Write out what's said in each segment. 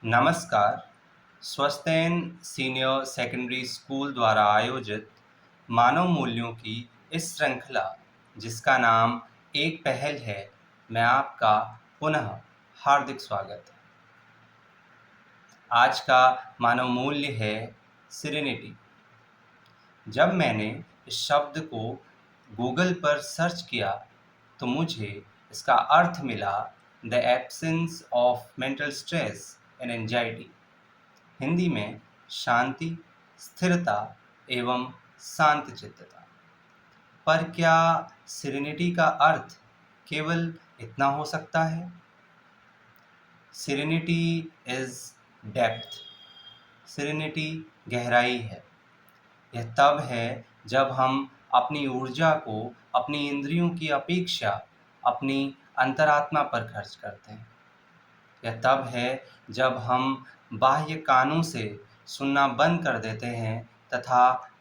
नमस्कार। स्वस्तिन senior secondary school द्वारा आयोजित मानव मूल्यों की इस श्रृंखला जिसका नाम एक पहल है, मैं आपका पुनः हार्दिक स्वागत है। आज का मानव मूल्य है सिरेनिटी। जब मैंने इस शब्द को गूगल पर सर्च किया तो मुझे इसका अर्थ मिला the absence of mental stress and anxiety. Hindi में शांति, स्थिरता एवं शांतचित्तता। पर क्या सिरेनिटी का अर्थ केवल इतना हो सकता है? Serenity is depth. सिरेनिटी गहराई है। यह तब है जब हम अपनी ऊर्जा को अपनी इंद्रियों की अपेक्षा अपनी अंतरात्मा पर खर्च करते हैं। यह तब है जब हम बाह्य कानों से सुनना बंद कर देते हैं तथा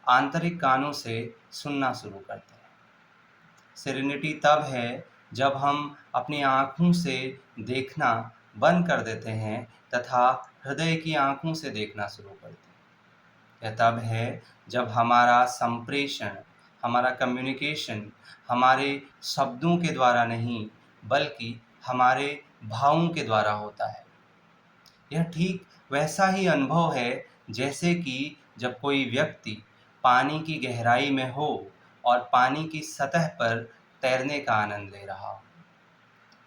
आंतरिक कानों से सुनना शुरू करते हैं। सेरेनिटी तब है जब हम अपनी आँखों से देखना बंद कर देते हैं तथा हृदय की आँखों से देखना शुरू करते हैं। यह तब है जब हमारा संप्रेषण, हमारा कम्युनिकेशन हमारे शब्दों के द्वारा नहीं बल्कि हमारे भावों के द्वारा होता है। यह ठीक वैसा ही अनुभव है जैसे कि जब कोई व्यक्ति पानी की गहराई में हो और पानी की सतह पर तैरने का आनंद ले रहा हो।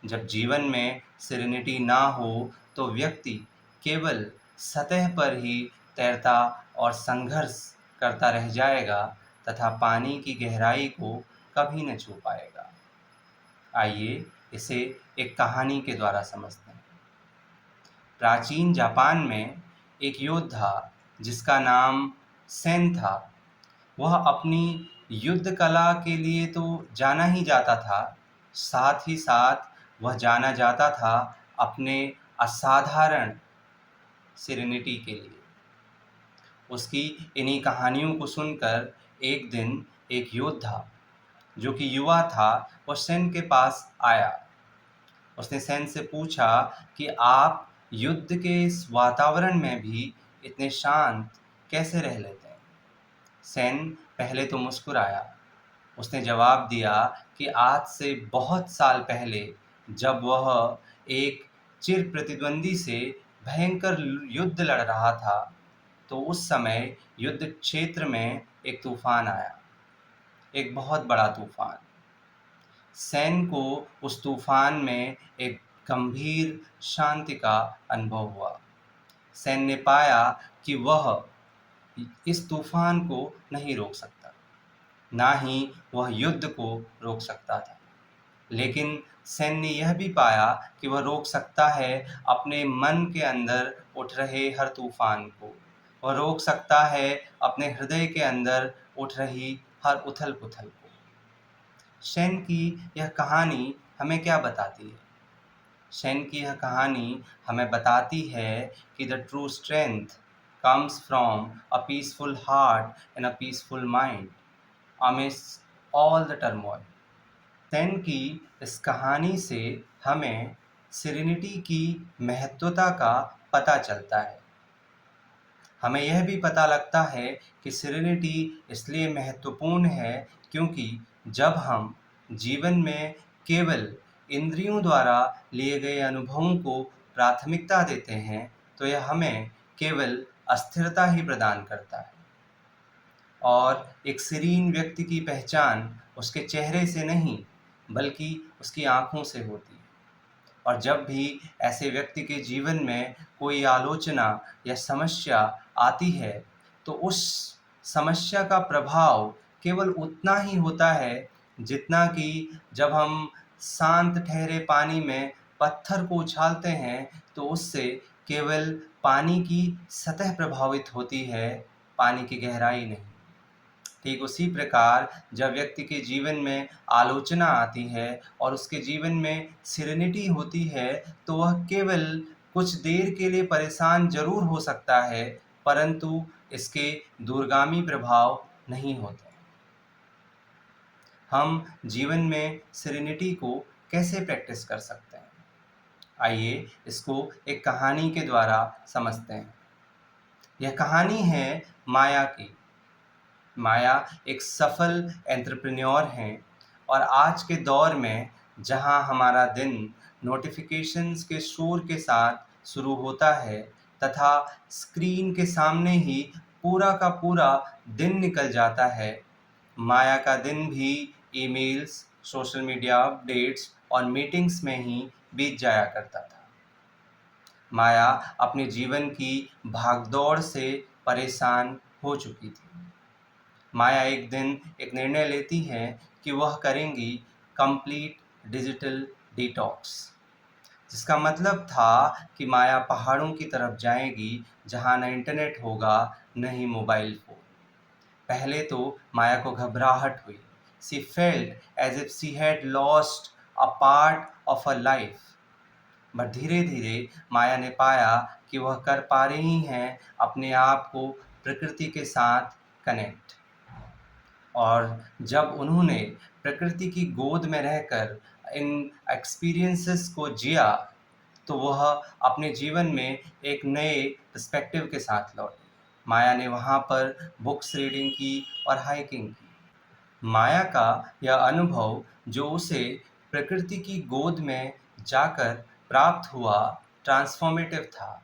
जब जीवन में सेरेनिटी ना हो तो व्यक्ति केवल सतह पर ही तैरता और संघर्ष करता रह जाएगा तथा पानी की गहराई को कभी न छू पाएगा। आइए इसे एक कहानी के द्वारा समझते हैं। प्राचीन जापान में एक योद्धा जिसका नाम सेन था, वह अपनी युद्ध कला के लिए तो जाना ही जाता था, साथ ही साथ वह जाना जाता था अपने असाधारण सेरेनिटी के लिए। उसकी इन्हीं कहानियों को सुनकर एक दिन एक योद्धा जो कि युवा था, वह सेन के पास आया। उसने सेन से पूछा कि आप युद्ध के इस वातावरण में भी इतने शांत कैसे रह लेते हैं? सेन पहले तो मुस्कुराया। उसने जवाब दिया कि आज से बहुत साल पहले जब वह एक चिर प्रतिद्वंदी से भयंकर युद्ध लड़ रहा था, तो उस समय युद्ध क्षेत्र में एक तूफान आया, एक बहुत बड़ा तूफान। सेन को उस तूफान में एक गंभीर शांति का अनुभव हुआ। सेन ने पाया कि वह इस तूफान को नहीं रोक सकता, ना ही वह युद्ध को रोक सकता था, लेकिन सेन ने यह भी पाया कि वह रोक सकता है अपने मन के अंदर उठ रहे हर तूफान को। वह रोक सकता है अपने हृदय के अंदर उठ रही हर उथल पुथल को। सेन की यह कहानी हमें क्या बताती है? सेन की यह कहानी हमें बताती है कि the true strength comes from a peaceful heart and a peaceful mind amidst all the turmoil. Sen की इस कहानी से हमें सेरेनिटी की महत्वता का पता चलता है। हमें यह भी पता लगता है कि सेरेनिटी इसलिए महत्वपूर्ण है क्योंकि जब हम जीवन में केवल इंद्रियों द्वारा लिए गए अनुभवों को प्राथमिकता देते हैं तो यह हमें केवल अस्थिरता ही प्रदान करता है। और एक सीरीन व्यक्ति की पहचान उसके चेहरे से नहीं बल्कि उसकी आँखों से होती है। और जब भी ऐसे व्यक्ति के जीवन में कोई आलोचना या समस्या आती है तो उस समस्या का प्रभाव केवल उतना ही होता है जितना कि जब हम शांत ठहरे पानी में पत्थर को उछालते हैं तो उससे केवल पानी की सतह प्रभावित होती है, पानी की गहराई नहीं। ठीक उसी प्रकार जब व्यक्ति के जीवन में आलोचना आती है और उसके जीवन में सेरेनिटी होती है तो वह केवल कुछ देर के लिए परेशान जरूर हो सकता है, परंतु इसके दूरगामी प्रभाव नहीं होते। हम जीवन में सेरेनिटी को कैसे प्रैक्टिस कर सकते हैं? आइए इसको एक कहानी के द्वारा समझते हैं। यह कहानी है माया की। माया एक सफल एंटरप्रेन्योर हैं और आज के दौर में जहां हमारा दिन नोटिफिकेशंस के शोर के साथ शुरू होता है तथा स्क्रीन के सामने ही पूरा का पूरा दिन निकल जाता है, माया का दिन भी ईमेल्स, सोशल मीडिया अपडेट्स और मीटिंग्स में ही बीत जाया करता था। माया अपने जीवन की भागदौड़ से परेशान हो चुकी थी। माया एक दिन एक निर्णय लेती है कि वह करेंगी कंप्लीट डिजिटल डिटॉक्स, जिसका मतलब था कि माया पहाड़ों की तरफ जाएगी जहां न इंटरनेट होगा न ही मोबाइल फोन। पहले तो माया को घबराहट हुई। She felt as if she had lost a part of her life. But धीरे धीरे माया ने पाया कि वह कर पा रही हैं अपने आप को प्रकृति के साथ कनेक्ट। और जब उन्होंने प्रकृति की गोद में रहकर इन एक्सपीरियंसेस को जिया तो वह अपने जीवन में एक नए पर्सपेक्टिव के साथ लौटी। माया ने वहाँ पर बुक्स रीडिंग की और हाइकिंग की। माया का यह अनुभव जो उसे प्रकृति की गोद में जाकर प्राप्त हुआ ट्रांसफॉर्मेटिव था।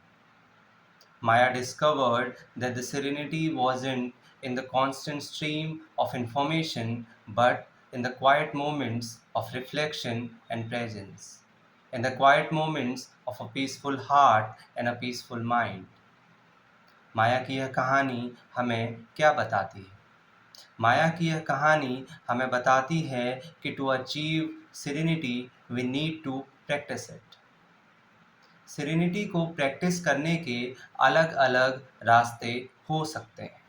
Maya discovered that the serenity wasn't in the constant stream of information, but in the quiet moments of reflection and presence, in the quiet moments of a peaceful heart and a peaceful mind. माया की यह कहानी हमें क्या बताती है? माया की यह कहानी हमें बताती है कि to achieve serenity we need to practice it. Serenity को प्रैक्टिस करने के अलग अलग रास्ते हो सकते हैं।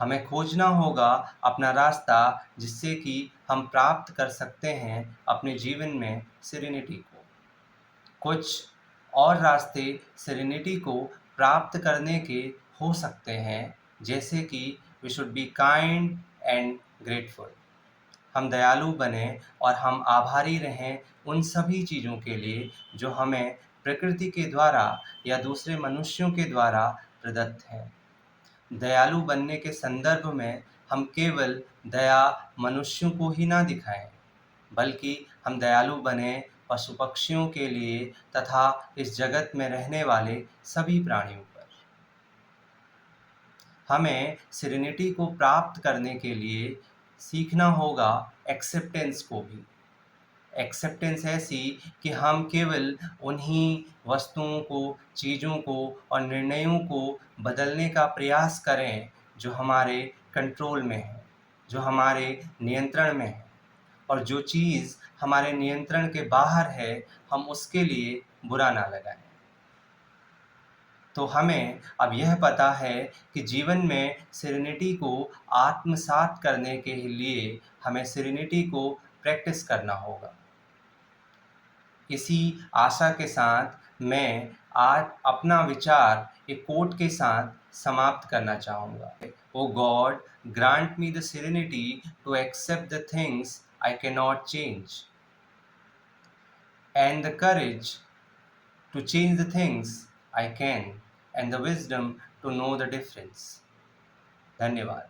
हमें खोजना होगा अपना रास्ता जिससे कि हम प्राप्त कर सकते हैं अपने जीवन में सेरेनिटी को। कुछ और रास्ते सेरेनिटी को प्राप्त करने के हो सकते हैं, जैसे कि we should be kind and grateful. हम दयालु बने और हम आभारी रहें उन सभी चीज़ों के लिए जो हमें प्रकृति के द्वारा या दूसरे मनुष्यों के द्वारा प्रदत्त हैं। दयालु बनने के संदर्भ में हम केवल दया मनुष्यों को ही ना दिखाएं, बल्कि हम दयालु बने पशु पक्षियों के लिए तथा इस जगत में रहने वाले सभी प्राणियों पर। हमें सेरेनिटी को प्राप्त करने के लिए सीखना होगा एक्सेप्टेंस को भी। एक्सेप्टेंस ऐसी कि हम केवल उन्हीं वस्तुओं को, चीज़ों को और निर्णयों को बदलने का प्रयास करें जो हमारे कंट्रोल में है, जो हमारे नियंत्रण में है, और जो चीज़ हमारे नियंत्रण के बाहर है हम उसके लिए बुरा ना लगाएं। तो हमें अब यह पता है कि जीवन में सेरेनिटी को आत्मसात करने के लिए हमें सेरेनिटी को प्रैक्टिस करना होगा। इसी आशा के साथ मैं आज अपना विचार एक कोट के साथ समाप्त करना चाहूँगा। ओ God, grant me the serenity to accept the things I can not change and the courage to change the things I can and the wisdom to know the difference. धन्यवाद।